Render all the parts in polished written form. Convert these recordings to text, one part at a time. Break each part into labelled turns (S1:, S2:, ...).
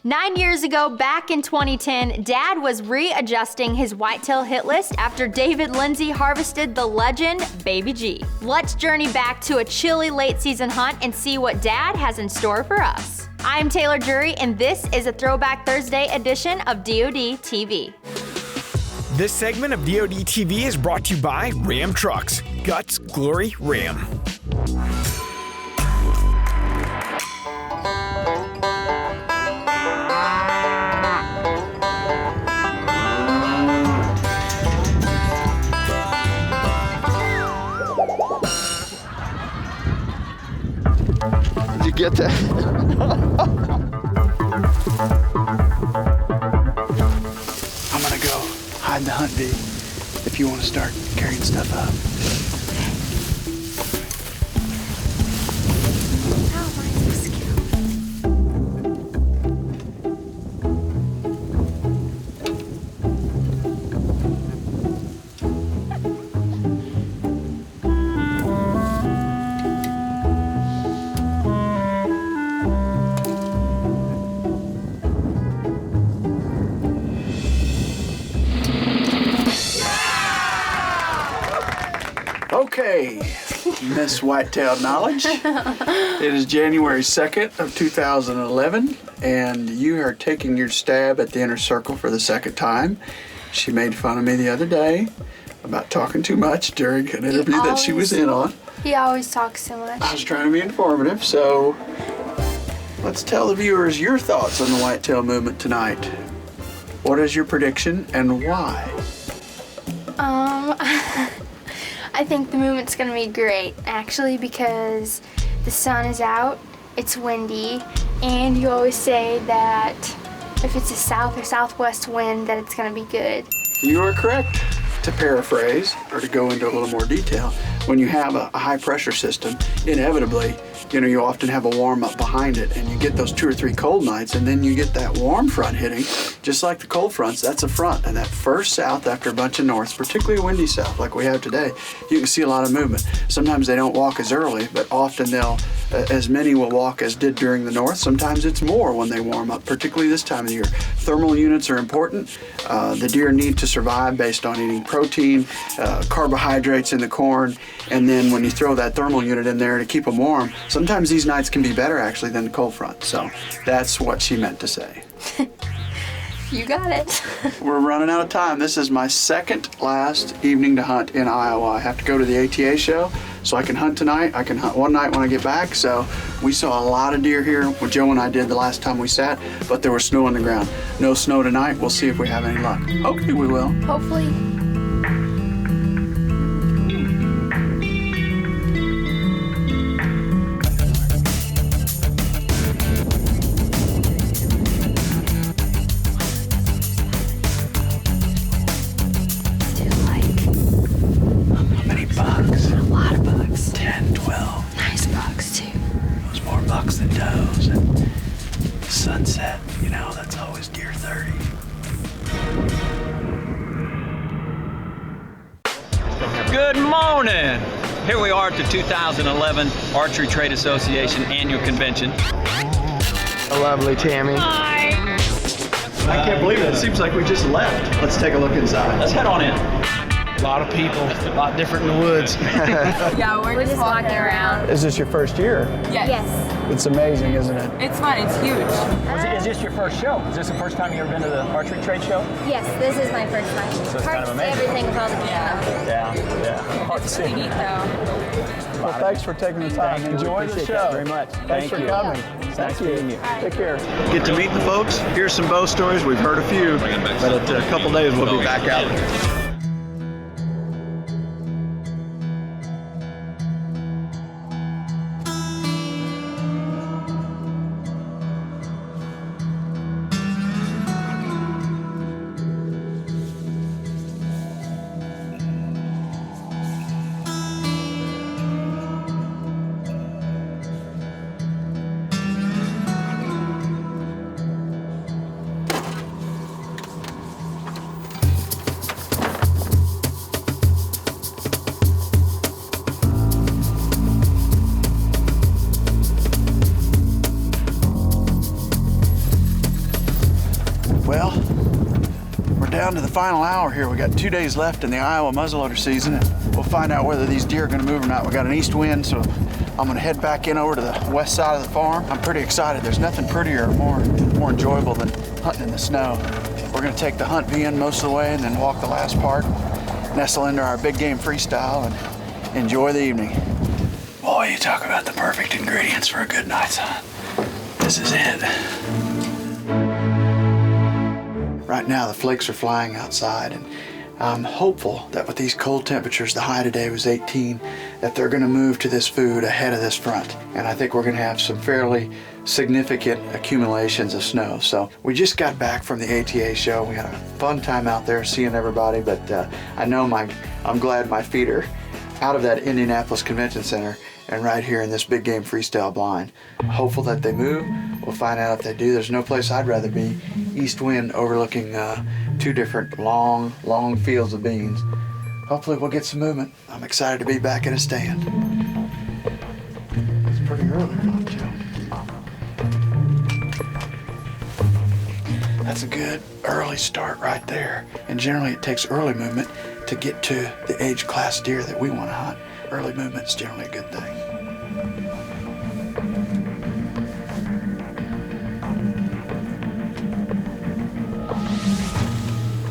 S1: 9 years ago, back in 2010, Dad was readjusting his whitetail hit list after David Lindsay harvested the legend Baby G. Let's journey back to a chilly late season hunt and see what Dad has in store for us. I'm Taylor Drury, and this is a Throwback Thursday edition of DODTV.
S2: This segment of DODTV is brought to you by Ram Trucks. Guts, Glory, Ram.
S3: Did you get that?
S4: I'm gonna go hide the hunt V if you want to start carrying stuff up.
S1: How am I so scared?
S4: Okay, Miss Whitetail Knowledge. It is January 2nd of 2011, and you are taking your stab at the inner circle for the second time. She made fun of me the other day about talking too much during an interview that she was in on.
S5: He always talks so much.
S4: I was trying to be informative, so let's tell the viewers your thoughts on the whitetail movement tonight. What is your prediction and why?
S5: I think the movement's gonna be great, actually, because the sun is out, it's windy, and you always say that if it's a south or southwest wind, that it's gonna be good.
S4: You are correct. To paraphrase, or to go into a little more detail, when you have a high pressure system, inevitably, you often have a warm up behind it, and you get those 2 or 3 cold nights, and then you get that warm front hitting, just like the cold fronts. That's a front, and that first south after a bunch of norths, particularly a windy south like we have today, you can see a lot of movement. Sometimes they don't walk as early, but often as many will walk as did during the north. Sometimes it's more when they warm up, particularly this time of the year. Thermal units are important. The deer need to survive based on eating protein, carbohydrates in the corn, and then when you throw that thermal unit in there to keep them warm, sometimes these nights can be better actually than the cold front. So that's what she meant to say.
S5: You got it.
S4: We're running out of time. This is my second last evening to hunt in Iowa. I have to go to the ATA show, so I can hunt tonight. I can hunt one night when I get back. So we saw a lot of deer here, what Joe and I did the last time we sat, but there was snow on the ground. No snow tonight. We'll see if we have any luck. Hopefully we will.
S5: Hopefully.
S4: Sunset, that's always deer 30.
S6: Good morning. Here we are at the 2011 Archery Trade Association Annual Convention.
S3: Lovely Tammy.
S6: Hi.
S4: I can't believe it. It seems like we just left. Let's take a look inside.
S6: Let's head on in.
S7: A lot of people, a lot different in the woods.
S8: Yeah, we're just walking around.
S3: Is this your first year?
S8: Yes.
S3: It's amazing, isn't it?
S8: It's fun, it's huge.
S7: Is this your first show? Is this the first time you've ever been to the archery trade show?
S1: Yes, this is my first time.
S7: So it's kind of amazing.
S1: Everything with all the
S7: Yeah. Hard to
S8: It's
S7: see.
S8: really neat though.
S3: Well, thanks for taking the time. Enjoy the show.
S7: Very much.
S3: Thanks for coming.
S7: Nice meeting you.
S3: Take care.
S4: Get to meet the folks. Here's some bow stories. We've heard a few, but in a couple days we'll be back out. Well, we're down to the final hour here. We got 2 days left in the Iowa muzzleloader season, and we'll find out whether these deer are gonna move or not. We got an east wind, so I'm gonna head back in over to the west side of the farm. I'm pretty excited. There's nothing prettier or more enjoyable than hunting in the snow. We're gonna take the hunt in most of the way and then walk the last part, nestle into our big game freestyle and enjoy the evening. Boy, you talk about the perfect ingredients for a good night's hunt. This is it. Right now the flakes are flying outside, and I'm hopeful that with these cold temperatures, the high today was 18, that they're gonna move to this food ahead of this front. And I think we're gonna have some fairly significant accumulations of snow. So we just got back from the ATA show. We had a fun time out there seeing everybody, but I know I'm glad my feet are out of that Indianapolis Convention Center and right here in this big game freestyle blind. Hopeful that they move. We'll find out if they do. There's no place I'd rather be. East wind overlooking 2 different long fields of beans. Hopefully we'll get some movement. I'm excited to be back at a stand. It's pretty early, huh, Joe? That's a good early start right there. And generally it takes early movement to get to the age class deer that we want to hunt. Early movement is generally a good thing.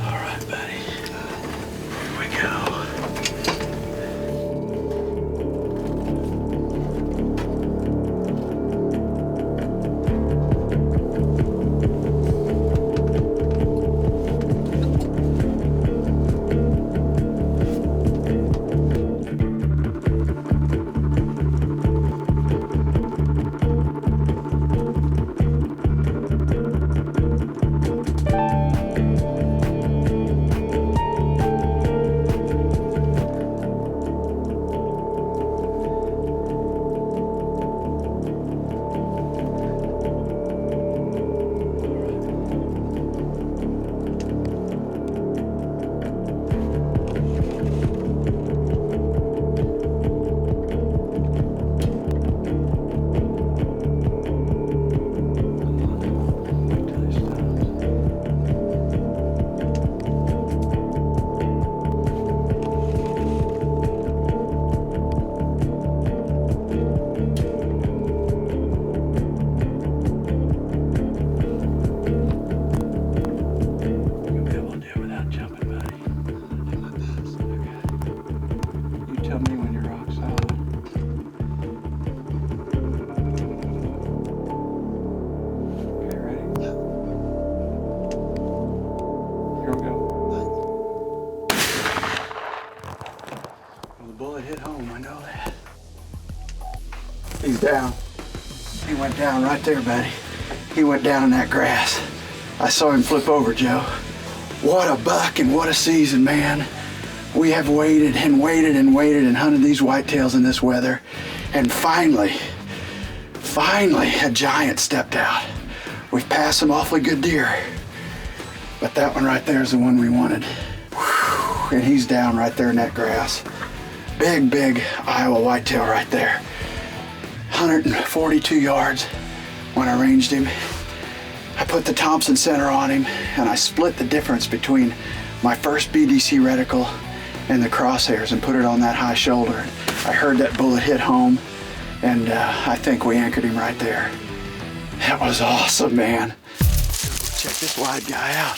S4: All right, buddy. Here we go. He's down. He went down right there, buddy. He went down in that grass. I saw him flip over, Joe. What a buck and what a season, man. We have waited and waited and waited and hunted these whitetails in this weather. And finally, a giant stepped out. We've passed some awfully good deer, but that one right there is the one we wanted. Whew, and he's down right there in that grass. Big Iowa whitetail right there. 142 yards when I ranged him. I put the Thompson center on him and I split the difference between my first BDC reticle and the crosshairs and put it on that high shoulder. I heard that bullet hit home and I think we anchored him right there. That was awesome, man. Check this wide guy out.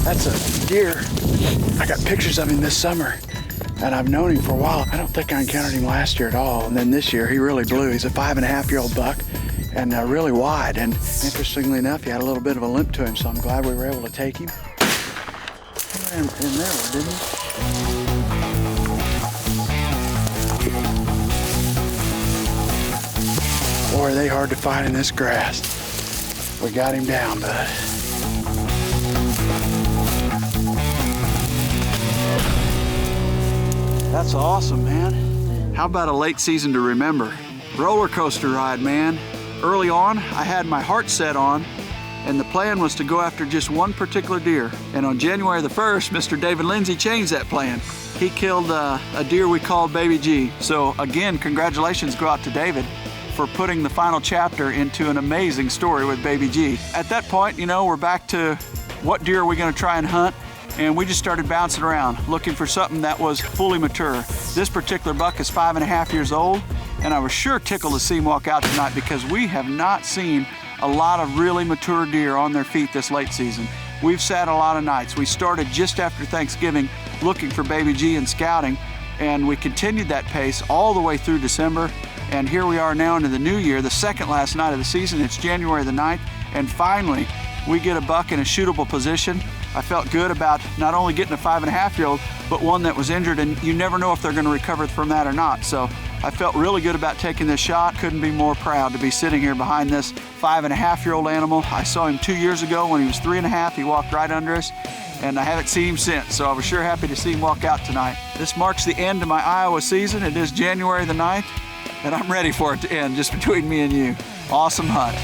S4: That's a deer. I got pictures of him this summer and I've known him for a while. I don't think I encountered him last year at all. And then this year he really blew. He's a 5.5-year-old buck and really wide. And interestingly enough, he had a little bit of a limp to him, so I'm glad we were able to take him. He ran in there, didn't he? Boy, are they hard to find in this grass. We got him down, bud. That's awesome, man. How about a late season to remember? Roller coaster ride, man. Early on, I had my heart set on, and the plan was to go after just one particular deer. And on January the 1st, Mr. David Lindsay changed that plan. He killed a deer we called Baby G. So again, congratulations go out to David. for putting the final chapter into an amazing story with Baby G. At that point, we're back to what deer are we going to try and hunt, and we just started bouncing around looking for something that was fully mature. This particular buck is 5.5 years old, and I was sure tickled to see him walk out tonight because we have not seen a lot of really mature deer on their feet this late season. We've sat a lot of nights. We started just after Thanksgiving looking for Baby G and scouting, and we continued that pace all the way through December, and here we are now into the new year, the second last night of the season. It's January the 9th, and finally we get a buck in a shootable position. I felt good about not only getting a 5.5-year-old, but one that was injured, and you never know if they're going to recover from that or not. So I felt really good about taking this shot. Couldn't be more proud to be sitting here behind this 5.5-year-old animal. I saw him 2 years ago when he was 3.5. He walked right under us, and I haven't seen him since, so I was sure happy to see him walk out tonight. This marks the end of my Iowa season. It is January the 9th, and I'm ready for it to end, just between me and you. Awesome hunt.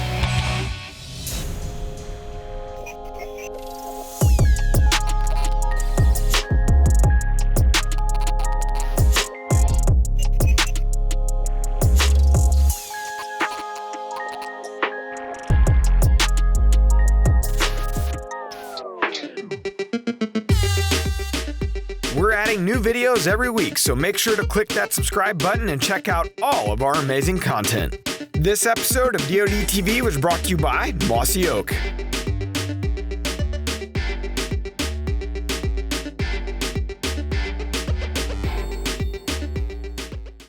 S2: We're adding new videos every week, so make sure to click that subscribe button and check out all of our amazing content. This episode of DODTV was brought to you by Mossy Oak.